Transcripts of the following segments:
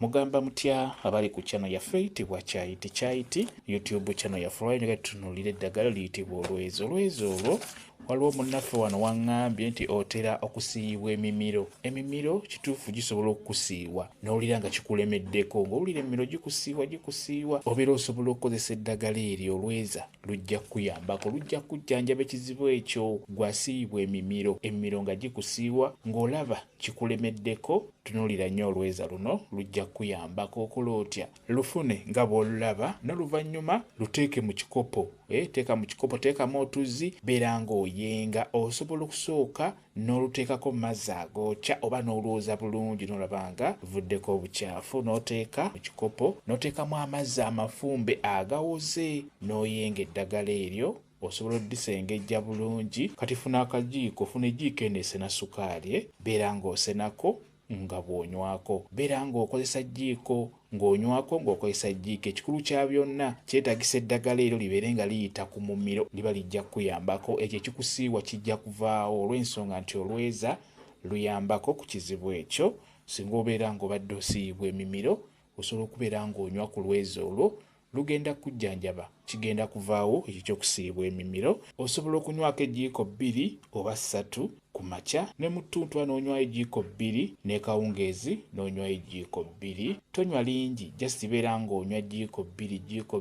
Mugamba mutya abali ku channel yaffe eyitibwa Kyayiti YouTube channel yaffe olwaliro tutunuulira eddagala liyitibwa olwezo. Olwezo olwo waliwo munnaffe wano waŋŋambye nti otera okusiiyibwa emimiro. Emimiro kituufu gisobola okukusiiwa n'owulira nga kikulemeddeko, ng'owulira emimiro gikusiiwa obeera osobola okukozesa eddagala eryo olweza lujja kukuyambako, lujja kujjanjaba ekizibu ekyo gwasiiyibwa emimiro. Emimiro nga gikusiiwa ng'olaba kikulemeddeko, tunuulira nnyo olweza luno lujja kukuyambako. Okola otya? Lufune nga bw'olulaba n'oluvannyuma luteeke mu kikopo. Teeka mu kikopo, teekamu otuzzi, beera ng'oyenga. Osobola okusooka n'oluteekako mu mazzi agookya oba n'olwoza bulungi n'olaba nga luvuddeko obukyafu, n'oteeka mu kikopo, n'oteekamu amazzi amafumbe agawoze, n'oyenga eddagala eryo. Osobola oddisengejja bulungi. Kati funa akajiiko, funa ejiiko eno esena sukaali, beera ng'osenako nga bw'onywako. Beera ng'okozesa jjiiko ng'onywako ng'okozesa jjiiko. Ekikulu kya byonna kyetaagisa eddagala eryo libeere nga liyita ku mumiro, liba lijja kukuyambako. Ekyo ekikusiiwa kijja kuvaawo olw'ensonga nti olweza luyambako ku kizibu ekyo. Singa obeera ng'obadde osiiyibwa emimiro, osobola okubeera ng'onywa ku lweza olwo, lugenda kujjanjaba, kigenda kuvaawo ekyo ky'okusiiyibwa emimiro. Osobola okunywako ejiiko 2 oba 3 ku makya, ne mu ttuntu n'onywa ejiiko 2 ne kawungeezi n'onywa ejiiko 2. Tonywa lingi, just beera ng'onywa jiiko 2, jiiko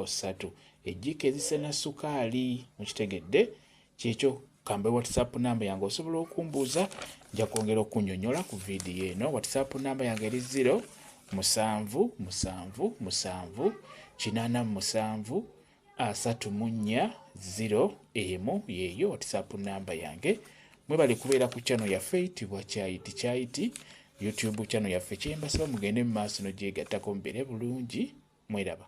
3, ejiiko ezisena sukaali. Mukitegedde? Kyekyo kambe WhatsApp namba yange osobola okumbuuza, nja kwongera okunnyonnyola ku viidiyo eno. WhatsApp namba yange eri 0778734 yeeyo WhatsApp namba yange. Mwebale kubeera ku channel yaffe eyitibwa Kyayiti YouTube channel yaffe. Kyembasaba mugende mu maaso n'ogyegattako mubeere bulungi. Mweraba.